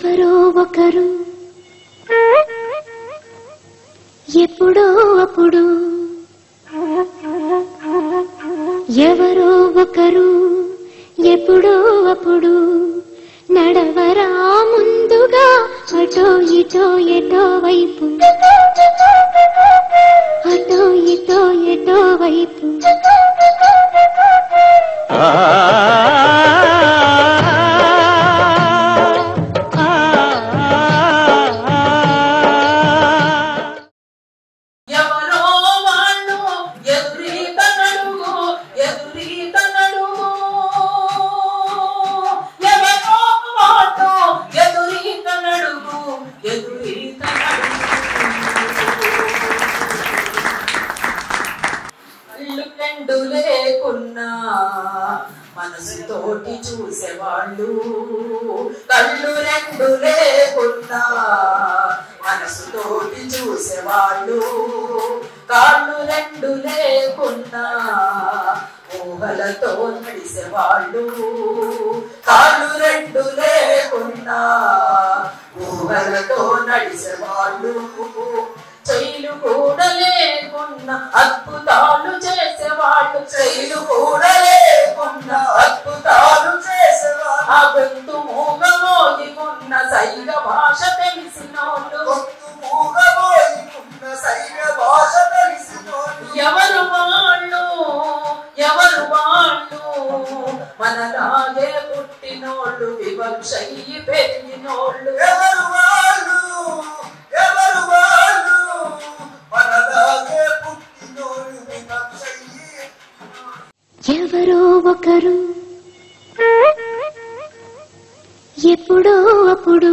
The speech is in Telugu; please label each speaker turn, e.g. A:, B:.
A: ఎవరో ఒకరు ఎప్పుడో అప్పుడు ఎవరో ఒకరు ఎప్పుడో అప్పుడు నడవరా ముందుగా అటో ఇటో ఎటో వైపు అటో ఇటో ఎటో వైపు
B: మనసుతోటి చూసేవాళ్ళు కళ్ళు రెండు లేకున్నా మనసుతోటి చూసేవాళ్ళు కాళ్ళు రెండు లేకున్నా ఊహలతో నడిసేవాళ్ళు కాళ్ళు రెండు లేకున్నా ఊహలతో నడిసేవాళ్ళు చెయ్యిలు కూడా లేకున్నా అద్భుతాలు చేసేవాళ్ళు చెయ్యిలు కూడా లేకున్నా అద్భుతాలు చేసేవాళ్ళు ఆ గొంతు మూగమోగికున్న సైగ భాష తెలిసినోళ్ళు గొంతు మూగమోగికున్న సైగ భాష తెలిసినోళ్ళు ఎవరు వాళ్ళు ఎవరు వాళ్ళు మనలాగే పుట్టినోళ్ళు వివక్షయ్యి పెరిగినోళ్ళు ఎవరు వాళ్ళు ఎవరు వాళ్ళు మనలాగే పుట్టినోళ్ళు వివక్షయ్యి
A: ఎవరో ఒకరు ఎప్పుడో అప్పుడు